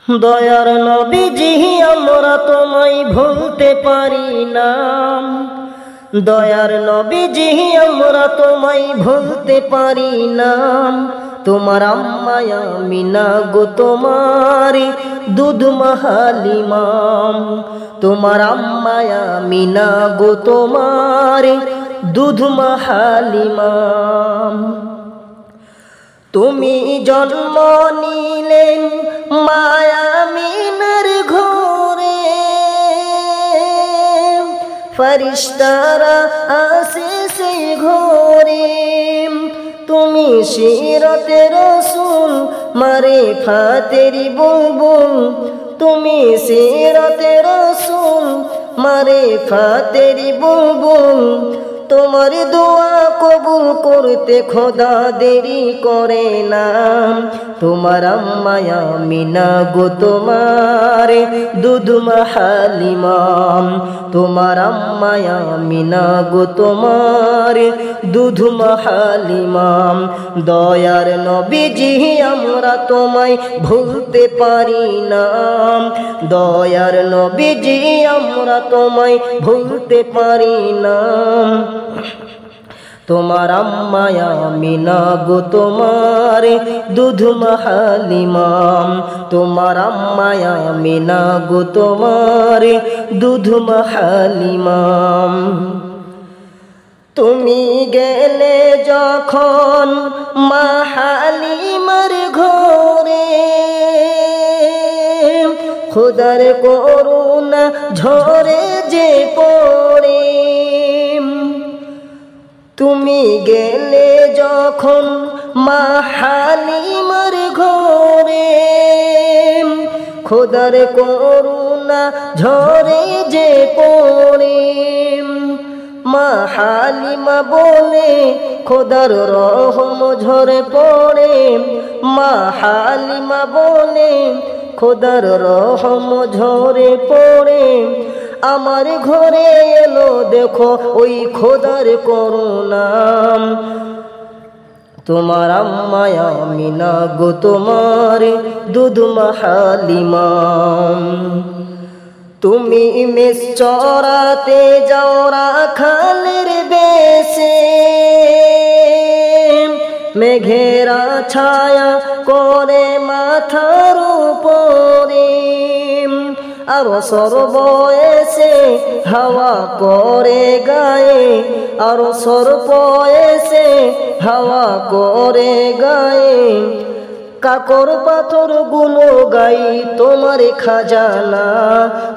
দয়ার নবীজি আমরা তোমায় ভুলতে পারি না। দয়ার নবীজি আমরা তোমায় ভুলতে পারি না। তোমার আম্মা আমিনা গো তোমার দুধ হালিমা। তোমার আম্মা আমিনা গো তোমার দুধ হালিমা। তুমি জন্ম নিলেন মায়া আমিনার ঘরে, ফেরেশতারা আসে সেই ঘরে। তুমি সিরাতে রাসূল মারে ফাতেরি বুলবুল। তুমি সিরাতে রাসূল মারে ফাতেরি বুলবুল। তোমার দোয়া কবুল করতে খোদা দেরি করে না। তোমার আম্মা আমিনা গো তোমার দুধ হালিমা। তোমার আম্মা আমিনা গো তোমার দুধ হালিমা। দয়ার নবীজি আমরা তোমায় ভুলতে পারি না। দয়ার নবীজি আমরা তোমায় ভুলতে পারি না। তোমার আম্মা আমিনা গো তোমার দুধ হালিমা। তোমার আম্মা আমিনা গো তোমার দুধ হালিমা। তুমি গেলে যখন মা হালিমার ঘরে, খোদার করুণা ঝরে যে পড়ে। তুমি গেলে যখন মা হালিমার ঘরে, খোদার করুণা ঝরে যে পড়ে। মা হালিমা বলে খোদার রহম ঝরে পড়ে। মা হালিমা বলে খোদার রহম ঝরে পড়ে। আমার ঘরে এলো দেখো ওই খোদার করুণা। তোমার আম্মা আমিনা গো তোমার দুধ হালিমা। তুমি মেষ চরাতে যাও রাখালের বেশে, মেঘেরা ছায়া করে মাথার উপরে। আর সর্বয়েসে হাওয়া করে গায়ে, আর সর্বয়েসে হাওয়া করে গায়ে। কাকর পাথর গুলো গাই তোমার খাজানা।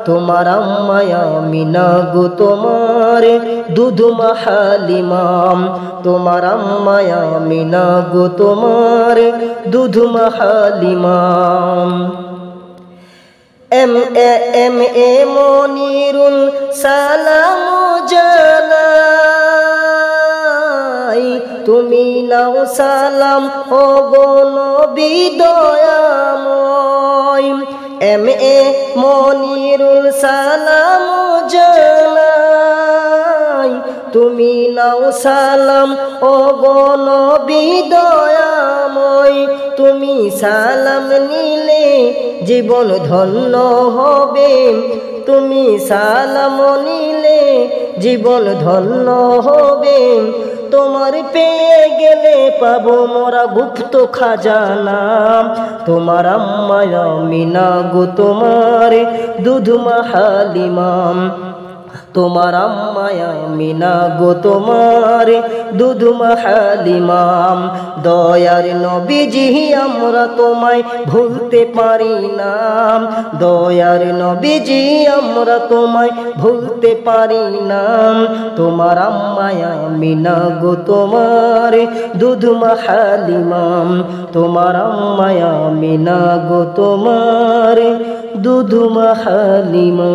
তোমার আম্মা আমিনা গো তোমার দুধ হালিমা। তোমার আম্মা আমিনা গো তোমার দুধ হালিমা। এম এ মনিরুল সালাম জানাই। তুমি নাও সালাম ও গো নবী দয়াময়। এম এ মনিরুল সালাম জানাই। তুমি নাও সালাম ও গো নবী দয়াময়। তুমি সালাম নিলে জীবন ধন্য হবে। তুমি সালাম নিলে জীবন ধন্য হবে। তোমার পেয়ে গেলে পাবো মোরা গুপ্ত খাজানা। তোমার আম্মা আমিনা গো তোমার দুধ হালিমা। তোমার আম্মা আমিনা গো তোমার দুধ হালিমা। দয়ার নবীজি আমরা তোমায় ভুলতে পারি না। দয়ার নবীজি আমরা তোমায় ভুলতে পারি না। তোমার আম্মা আমিনা গো তোমার দুধ হালিমা। তোমার আম্মা আমিনা গো তোমার দুধ হালিমা।